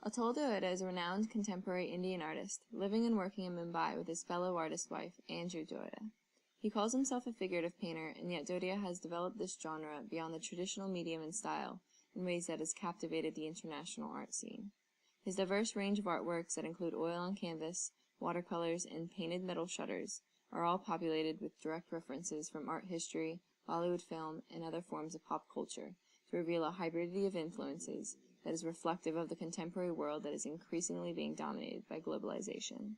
ATUL DODIYA is a renowned contemporary Indian artist, living and working in Mumbai with his fellow artist wife, Anju Dodiya. He calls himself a figurative painter, and yet Dodiya has developed this genre beyond the traditional medium and style in ways that has captivated the international art scene. His diverse range of artworks that include oil on canvas, watercolors, and painted metal shutters are all populated with direct references from art history, Bollywood film, and other forms of pop culture to reveal a hybridity of influences that is reflective of the contemporary world that is increasingly being dominated by globalization.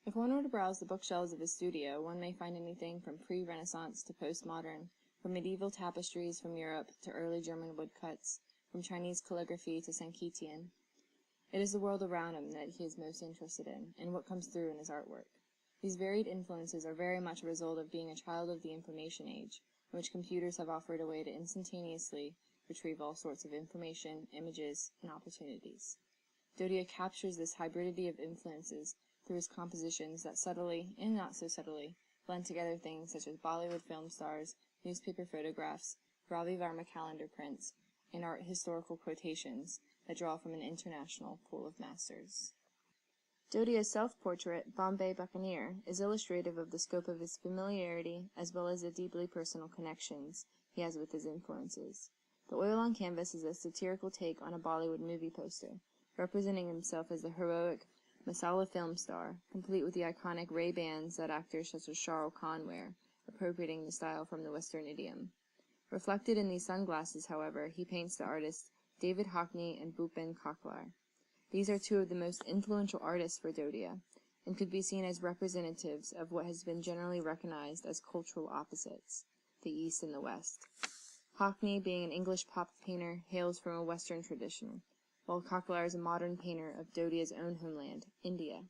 If one were to browse the bookshelves of his studio, one may find anything from pre-Renaissance to postmodern, from medieval tapestries from Europe to early German woodcuts, from Chinese calligraphy to Sankitian. It is the world around him that he is most interested in, and what comes through in his artwork. These varied influences are very much a result of being a child of the information age, in which computers have offered a way to instantaneously retrieve all sorts of information, images, and opportunities. Dodiya captures this hybridity of influences through his compositions that subtly, and not so subtly, blend together things such as Bollywood film stars, newspaper photographs, Ravi Varma calendar prints, and art historical quotations that draw from an international pool of masters. Dodiya's self-portrait, Bombay Buccaneer, is illustrative of the scope of his familiarity as well as the deeply personal connections he has with his influences. The oil on canvas is a satirical take on a Bollywood movie poster, representing himself as the heroic masala film star, complete with the iconic Ray-Bans that actors such as Shah Rukh Khan wear, appropriating the style from the Western idiom. Reflected in these sunglasses, however, he paints the artists David Hockney and Bhupen Kaklar. These are two of the most influential artists for Dodiya, and could be seen as representatives of what has been generally recognized as cultural opposites, the East and the West. Hockney, being an English pop painter, hails from a Western tradition, while Kaklar is a modern painter of Dodiya's own homeland, India.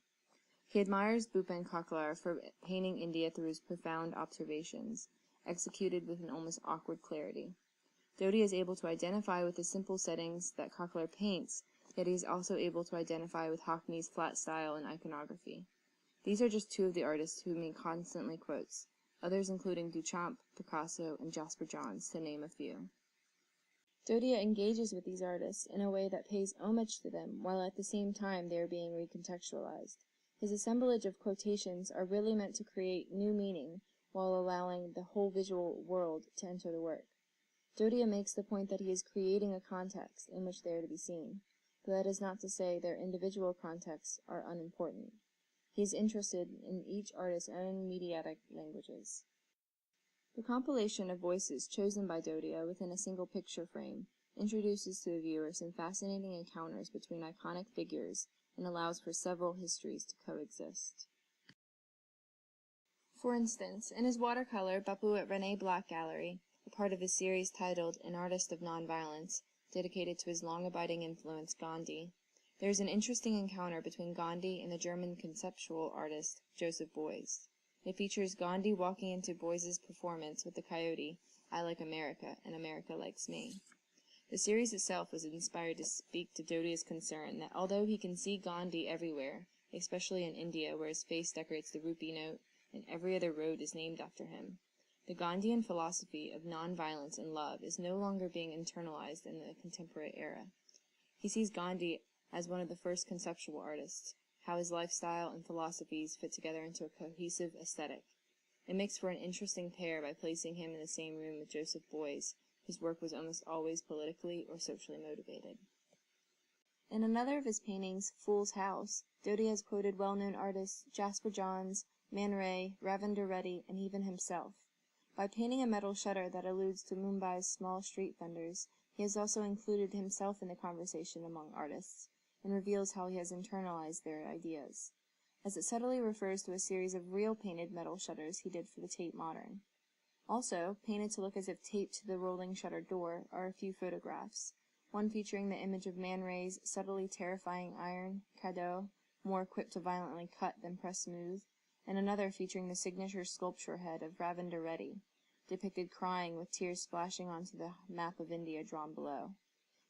He admires Bhupen Kaklar for painting India through his profound observations, executed with an almost awkward clarity. Dodiya is able to identify with the simple settings that Kaklar paints, yet he is also able to identify with Hockney's flat style and iconography. These are just two of the artists whom he constantly quotes, others including Duchamp, Picasso, and Jasper Johns, to name a few. Dodiya engages with these artists in a way that pays homage to them, while at the same time they are being recontextualized. His assemblage of quotations are really meant to create new meaning, while allowing the whole visual world to enter the work. Dodiya makes the point that he is creating a context in which they are to be seen, but that is not to say their individual contexts are unimportant. He is interested in each artist's own mediatic languages. The compilation of voices chosen by Dodiya within a single picture frame introduces to the viewer some fascinating encounters between iconic figures and allows for several histories to coexist. For instance, in his watercolor Bapu at René Black Gallery, a part of his series titled An Artist of Nonviolence, dedicated to his long-abiding influence Gandhi, there is an interesting encounter between Gandhi and the German conceptual artist Joseph Beuys. It features Gandhi walking into Beuys's performance with the coyote, I Like America, and America Likes Me. The series itself was inspired to speak to Dodiya's concern that although he can see Gandhi everywhere, especially in India where his face decorates the rupee note and every other road is named after him, the Gandhian philosophy of non-violence and love is no longer being internalized in the contemporary era. He sees Gandhi as one of the first conceptual artists, how his lifestyle and philosophies fit together into a cohesive aesthetic. It makes for an interesting pair by placing him in the same room with Joseph Beuys, whose work was almost always politically or socially motivated. In another of his paintings, Fool's House, Dodiya has quoted well-known artists Jasper Johns, Man Ray, Ravindra Reddy, and even himself. By painting a metal shutter that alludes to Mumbai's small street vendors, he has also included himself in the conversation among artists, and reveals how he has internalized their ideas, as it subtly refers to a series of real painted metal shutters he did for the Tate Modern. Also, painted to look as if taped to the rolling shutter door, are a few photographs, one featuring the image of Man Ray's subtly terrifying iron, Cadeau, more equipped to violently cut than press smooth, and another featuring the signature sculpture head of Ravindra Reddy, depicted crying with tears splashing onto the map of India drawn below.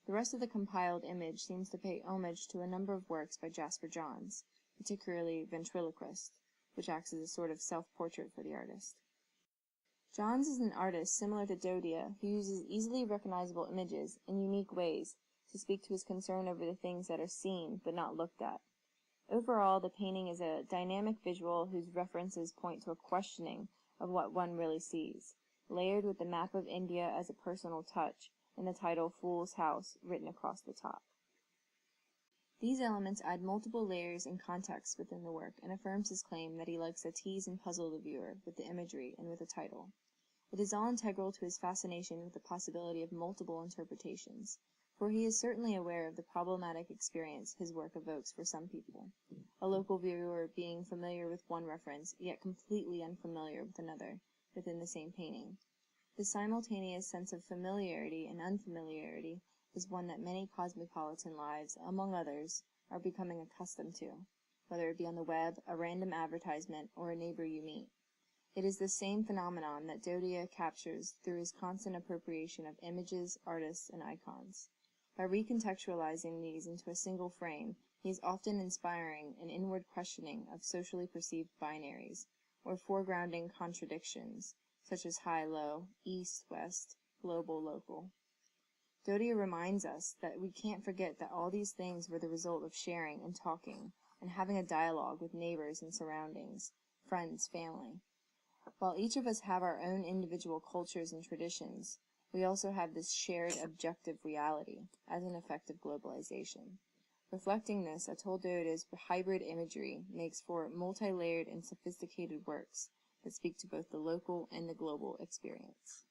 The rest of the compiled image seems to pay homage to a number of works by Jasper Johns, particularly Ventriloquist, which acts as a sort of self-portrait for the artist. Johns is an artist similar to Dodiya who uses easily recognizable images in unique ways, to speak to his concern over the things that are seen but not looked at. Overall, the painting is a dynamic visual whose references point to a questioning of what one really sees, layered with the map of India as a personal touch and the title Fool's House written across the top. These elements add multiple layers and context within the work and affirms his claim that he likes to tease and puzzle the viewer with the imagery and with the title. It is all integral to his fascination with the possibility of multiple interpretations, for he is certainly aware of the problematic experience his work evokes for some people, a local viewer being familiar with one reference, yet completely unfamiliar with another, within the same painting. The simultaneous sense of familiarity and unfamiliarity is one that many cosmopolitan lives, among others, are becoming accustomed to, whether it be on the web, a random advertisement, or a neighbor you meet. It is the same phenomenon that Dodiya captures through his constant appropriation of images, artists, and icons. By recontextualizing these into a single frame, he is often inspiring an inward questioning of socially perceived binaries, or foregrounding contradictions, such as high-low, east-west, global-local. Dodiya reminds us that we can't forget that all these things were the result of sharing and talking, and having a dialogue with neighbors and surroundings, friends, family. While each of us have our own individual cultures and traditions, we also have this shared objective reality as an effect of globalization. Reflecting this, ATUL DODIYA's hybrid imagery makes for multi-layered and sophisticated works that speak to both the local and the global experience.